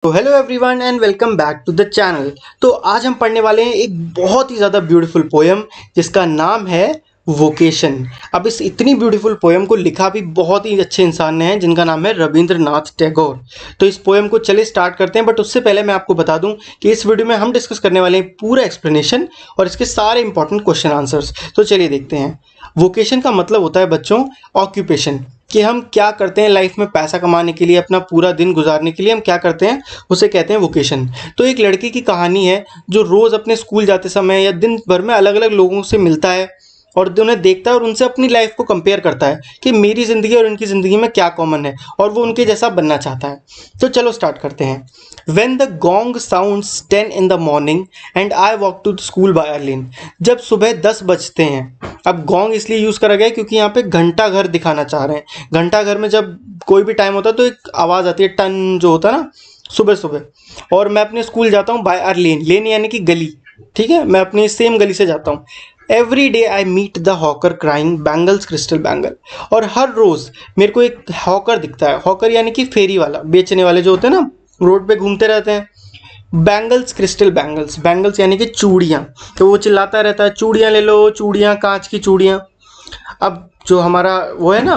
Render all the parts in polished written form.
तो hello everyone and welcome back to the channel. तो आज हम पढ़ने वाले हैं एक बहुत ही ज़्यादा ब्यूटीफुल पोयम जिसका नाम है वोकेशन। अब इस इतनी ब्यूटीफुल पोयम को लिखा भी बहुत ही अच्छे इंसान ने है जिनका नाम है रविंद्रनाथ टैगोर। तो इस पोयम को चलिए स्टार्ट करते हैं, बट उससे पहले मैं आपको बता दूं कि इस वीडियो में हम डिस्कस करने वाले हैं पूरा एक्सप्लेनेशन और इसके सारे इंपॉर्टेंट क्वेश्चन आंसर्स। तो चलिए देखते हैं। वोकेशन का मतलब होता है बच्चों ऑक्यूपेशन, कि हम क्या करते हैं लाइफ में पैसा कमाने के लिए, अपना पूरा दिन गुजारने के लिए हम क्या करते हैं, उसे कहते हैं वोकेशन। तो एक लड़के की कहानी है जो रोज़ अपने स्कूल जाते समय या दिन भर में अलग अलग लोगों से मिलता है और उन्हें देखता है और उनसे अपनी लाइफ को कंपेयर करता है कि मेरी ज़िंदगी और उनकी ज़िंदगी में क्या कॉमन है, और वो उनके जैसा बनना चाहता है। तो चलो स्टार्ट करते हैं। When the gong sounds 10 in the morning and I walk to school by Arlene। जब सुबह 10 बजते हैं, अब गोंग इसलिए यूज़ करा गया है क्योंकि यहाँ पे घंटा घर दिखाना चाह रहे हैं। घंटा घर में जब कोई भी टाइम होता है तो एक आवाज़ आती है, टन जो होता है ना, सुबह सुबह। और मैं अपने स्कूल जाता हूँ बाय आर लेन, लेन यानी कि गली, ठीक है, मैं अपनी सेम गली से जाता हूँ। Every day I meet the hawker crying bangles crystal bangle. और हर रोज़ मेरे को एक हॉकर दिखता है। हॉकर यानी कि फेरी वाला, बेचने वाले जो होते हैं ना, रोड पे घूमते रहते हैं। बैंगल्स क्रिस्टल बैंगल्स, बैंगल्स यानी कि चूड़ियाँ। तो वो चिल्लाता रहता है चूड़ियाँ ले लो, चूड़ियाँ, कांच की चूड़ियाँ। अब जो हमारा वो है ना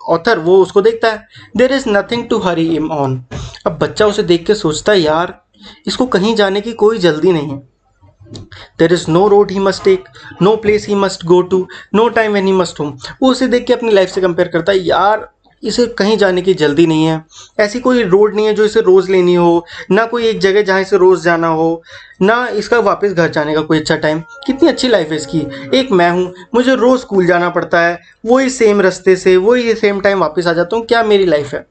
ऑथर, वो उसको देखता है। There is nothing to hurry him on. अब बच्चा उसे देख के सोचता है यार इसको कहीं जाने की कोई जल्दी नहीं है। There is no road he must take, no place he must go to, no time when he must home. वो उसे देख के अपनी लाइफ से कंपेयर करता है, यार इसे कहीं जाने की जल्दी नहीं है, ऐसी कोई रोड नहीं है जो इसे रोज़ लेनी हो, ना कोई एक जगह जहाँ इसे रोज़ जाना हो, ना इसका वापस घर जाने का कोई अच्छा टाइम। कितनी अच्छी लाइफ है इसकी। एक मैं हूँ, मुझे रोज़ स्कूल जाना पड़ता है, वही सेम रास्ते से वही सेम टाइम वापस आ जाता हूँ, क्या मेरी लाइफ है।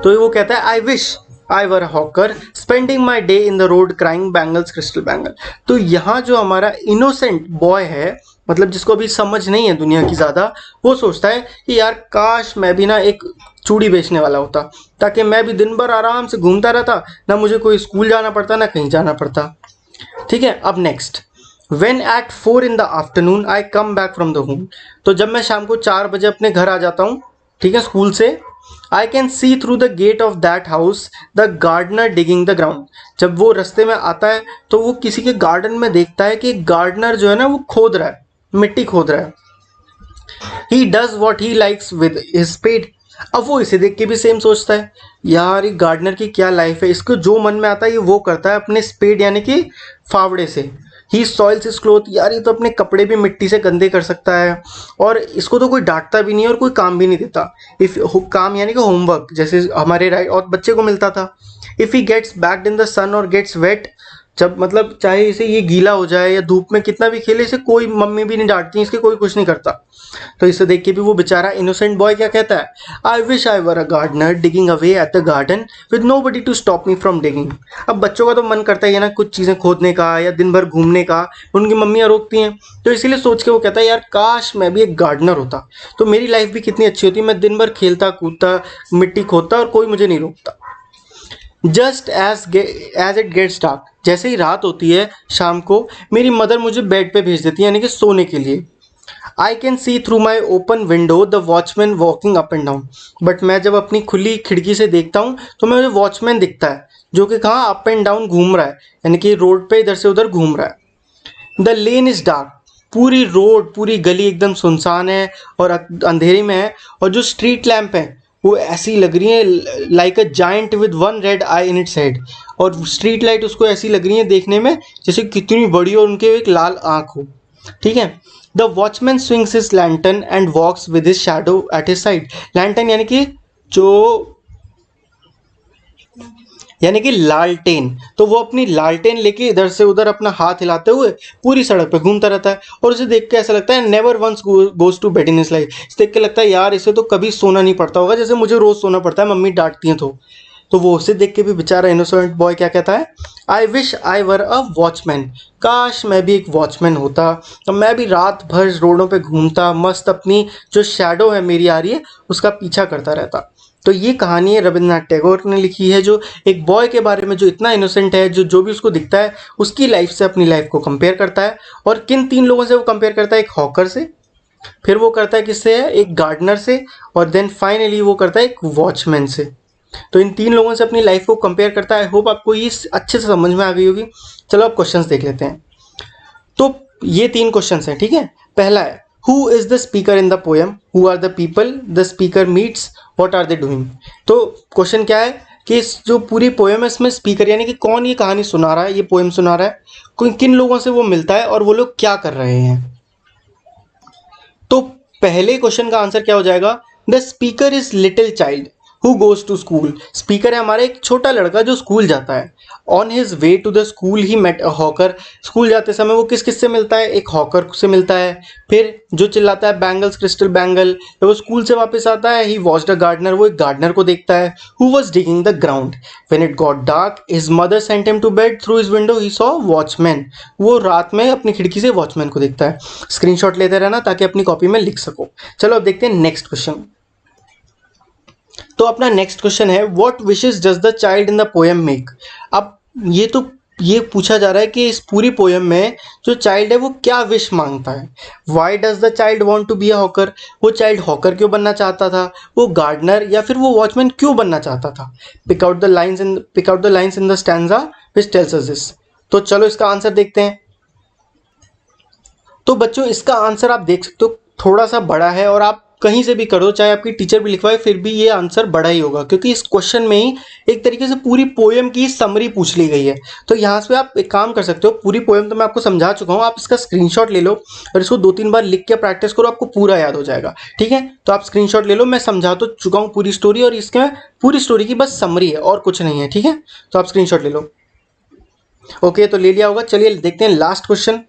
तो वो कहता है I wish I were hawker spending my day in the road crying bangles crystal bangle. तो यहाँ जो हमारा इनोसेंट बॉय है, मतलब जिसको अभी समझ नहीं है दुनिया की ज़्यादा, वो सोचता है कि यार काश मैं भी ना एक चूड़ी बेचने वाला होता, ताकि मैं भी दिन भर आराम से घूमता रहता, ना मुझे कोई स्कूल जाना पड़ता ना कहीं जाना पड़ता। ठीक है, अब next. When at 4 in the afternoon I come back from the home. तो जब मैं शाम को 4 बजे अपने घर आ जाता हूँ, ठीक है, स्कूल से, I can see through the gate of that house the gardener digging the ground. जब वो रास्ते में आता है तो वो किसी के गार्डन में देखता है कि गार्डनर जो है ना वो खोद रहा है, मिट्टी खोद रहा है। He does what he likes with his spade. अब वो इसे देख के भी सेम सोचता है, यार ये गार्डनर की क्या लाइफ है, इसको जो मन में आता है ये वो करता है अपने स्पेड यानी कि फावड़े से। ही सॉइल्स हिज क्लोथ, यार ये तो अपने कपड़े भी मिट्टी से गंदे कर सकता है, और इसको तो कोई डांटता भी नहीं है और कोई काम भी नहीं देता। इफ काम यानी कि होमवर्क, जैसे हमारे राइट और बच्चे को मिलता था। If he gets baked in the sun और गेट्स वेट, जब मतलब चाहे इसे ये गीला हो जाए या धूप में कितना भी खेले, इसे कोई मम्मी भी नहीं डांटती, इसके कोई कुछ नहीं करता। तो इसे देख के भी वो बेचारा इनोसेंट बॉय क्या कहता है, I wish I were a gardener digging away at the garden with nobody to stop me from digging. अब बच्चों का तो मन करता है ना कुछ चीज़ें खोदने का या दिन भर घूमने का, उनकी मम्मियाँ रोकती हैं। तो इसीलिए सोच के वो कहता है यार काश मैं भी एक गार्डनर होता तो मेरी लाइफ भी कितनी अच्छी होती, मैं दिन भर खेलता कूदता मिट्टी खोदता और कोई मुझे नहीं रोकता। Just as it gets dark, जैसे ही रात होती है शाम को, मेरी मदर मुझे बेड पे भेज देती है यानी कि सोने के लिए। आई can see through my open window the watchman walking up and down. But मैं जब अपनी खुली खिड़की से देखता हूँ तो मुझे वॉचमैन दिखता है जो कि कहाँ अप एंड डाउन घूम रहा है, यानी कि रोड पे इधर से उधर घूम रहा है। द लेन इज डार्क, पूरी रोड पूरी गली एकदम सुनसान है और अंधेरे में है, और जो स्ट्रीट लैंप है वो ऐसी लग रही है like a giant with one red I in its head. और स्ट्रीट लाइट उसको ऐसी लग रही है देखने में जैसे कितनी बड़ी और उनके एक लाल आँख हो। ठीक है। The watchman swings his lantern and walks with his shadow at his side. Lantern यानी कि लालटेन, तो वो अपनी लालटेन लेके इधर से उधर अपना हाथ हिलाते हुए पूरी सड़क पे घूमता रहता है। और उसे देख के ऐसा लगता है never once goes to bed in his life. इसे देख के लगता है यार इसे तो कभी सोना नहीं पड़ता होगा जैसे मुझे रोज सोना पड़ता है, मम्मी डांटती हैं तो वो उसे देख के भी बेचारा इनोसेंट बॉय क्या कहता है, I wish I were a watchman. काश मैं भी एक वॉचमैन होता तो मैं भी रात भर रोडों पे घूमता, मस्त अपनी जो शैडो है मेरी आ रही है उसका पीछा करता रहता। तो ये कहानी है रविंद्रनाथ टैगोर ने लिखी है, जो एक बॉय के बारे में जो इतना इनोसेंट है, जो जो भी उसको दिखता है उसकी लाइफ से अपनी लाइफ को कंपेयर करता है। और किन 3 लोगों से वो कंपेयर करता है, एक हॉकर से, फिर वो करता है किससे है, एक गार्डनर से, और देन फाइनली वो करता है एक वॉचमैन से। तो इन 3 लोगों से अपनी लाइफ को कंपेयर करता है। आई होप आपको ये अच्छे से समझ में आ गई होगी। चलो अब क्वेश्चंस देख लेते हैं। तो ये 3 क्वेश्चंस हैं, ठीक है। पहला है who is the speaker in the poem, who are the people the speaker meets, what are they doing. तो क्वेश्चन क्या है कि इस जो पूरी पोएम है इसमें स्पीकर यानी कि कौन ये कहानी सुना रहा है, ये पोएम सुना रहा है, किन लोगों से वो मिलता है और वो लोग क्या कर रहे हैं। तो पहले क्वेश्चन का आंसर क्या हो जाएगा, the speaker is little child who goes to school. Speaker है हमारा एक छोटा लड़का जो स्कूल जाता है। On his way to the school he met a hawker. School जाते समय वो किस से मिलता है, एक हॉकर से मिलता है। फिर जो चिल्लाता है बैंगल्स क्रिस्टल बैंगल। जब वो स्कूल से वापस आता है ही वॉच्ड अ गार्डनर, वो एक गार्डनर को देखता है who was digging the ground. When it got dark his mother sent him to bed, through his window he saw watchman. वो रात में अपनी खिड़की से वॉचमैन को देखता है। स्क्रीनशॉट लेते रहना ताकि अपनी कॉपी में लिख सको। चलो अब देखते हैं नेक्स्ट क्वेश्चन। तो अपना नेक्स्ट क्वेश्चन है what wishes does the child in the poem make. अब ये पूछा जा रहा है कि इस पूरी पोएम में जो चाइल्ड है वो क्या विश मांगता है। Why does the child want to be a hawker. वो चाइल्ड हॉकर क्यों बनना चाहता था, वो गार्डनर या फिर वो वॉचमैन क्यों बनना चाहता था। Pick out the lines in the stanza which tells us this. तो चलो इसका आंसर देखते हैं। तो बच्चों इसका आंसर आप देख सकते हो थोड़ा सा बड़ा है, और आप कहीं से भी कर दो, चाहे आपकी टीचर भी लिखवाए फिर भी ये आंसर बड़ा ही होगा, क्योंकि इस क्वेश्चन में ही एक तरीके से पूरी पोएम की समरी पूछ ली गई है। तो यहाँ से आप एक काम कर सकते हो, पूरी पोएम तो मैं आपको समझा चुका हूँ, आप इसका स्क्रीनशॉट ले लो और इसको 2-3 बार लिख के प्रैक्टिस करो, आपको पूरा याद हो जाएगा। ठीक है, तो आप स्क्रीनशॉट ले लो, मैं समझा तो चुका हूँ पूरी स्टोरी, और इसके पूरी स्टोरी की बस समरी है और कुछ नहीं है। ठीक है, तो आप स्क्रीनशॉट ले लो। ओके, तो ले लिया होगा। चलिए देखते हैं लास्ट क्वेश्चन।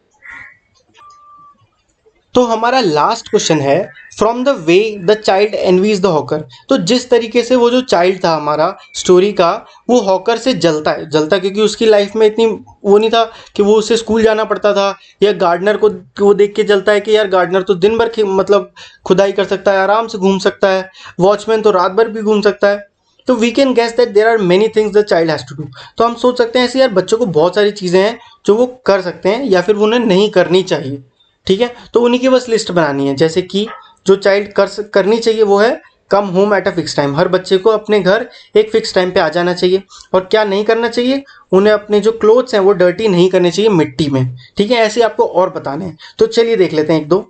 तो हमारा लास्ट क्वेश्चन है from the way the child envies the hawker. तो जिस तरीके से वो जो चाइल्ड था हमारा स्टोरी का, वो हॉकर से जलता क्योंकि उसकी लाइफ में इतनी वो नहीं था कि वो उसे स्कूल जाना पड़ता था, या गार्डनर को वो देख के जलता है कि यार गार्डनर तो दिन भर मतलब खुदाई कर सकता है, आराम से घूम सकता है, वॉचमैन तो रात भर भी घूम सकता है। तो we can guess that there are many things the child has to do. तो हम सोच सकते हैं ऐसे यार बच्चों को बहुत सारी चीज़ें हैं जो वो कर सकते हैं या फिर उन्हें नहीं करनी चाहिए। ठीक है, तो उन्हीं की बस लिस्ट बनानी है। जैसे कि जो चाइल्ड करनी चाहिए वो है come home at a fix time. हर बच्चे को अपने घर एक फिक्स टाइम पे आ जाना चाहिए। और क्या नहीं करना चाहिए, उन्हें अपने जो क्लोथ्स हैं वो डर्टी नहीं करने चाहिए मिट्टी में। ठीक है, ऐसे आपको और बताने हैं। तो चलिए देख लेते हैं 1-2।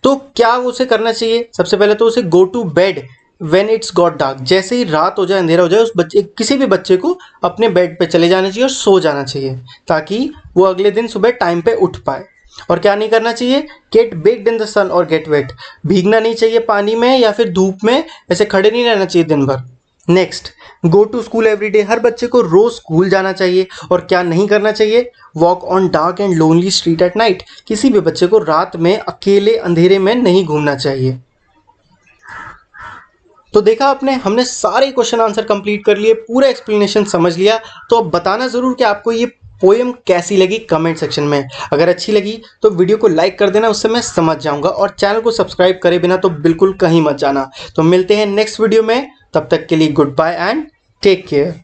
तो क्या उसे करना चाहिए, सबसे पहले तो उसे go to bed when it's got dark. जैसे ही रात हो जाए, अंधेरा हो जाए, उस बच्चे किसी भी बच्चे को अपने बेड पे चले जाना चाहिए और सो जाना चाहिए, ताकि वो अगले दिन सुबह टाइम पे उठ पाए। और क्या नहीं करना चाहिए, gate baked in the sun और गेट वेट। भीगना नहीं चाहिए पानी में या फिर धूप में, ऐसे खड़े नहीं रहना चाहिए दिन भर। Next, go to school every day. हर बच्चे को रोज स्कूल जाना चाहिए। और क्या नहीं करना चाहिए, walk on dark and lonely street at night. किसी भी बच्चे को रात में अकेले अंधेरे में नहीं घूमना चाहिए। तो देखा आपने, हमने सारे क्वेश्चन आंसर कंप्लीट कर लिए, पूरा एक्सप्लेनेशन समझ लिया। तो अब बताना ज़रूर कि आपको ये पोएम कैसी लगी कमेंट सेक्शन में। अगर अच्छी लगी तो वीडियो को लाइक कर देना, उससे मैं समझ जाऊंगा। और चैनल को सब्सक्राइब करे बिना तो बिल्कुल कहीं मत जाना। तो मिलते हैं नेक्स्ट वीडियो में, तब तक के लिए goodbye and take care.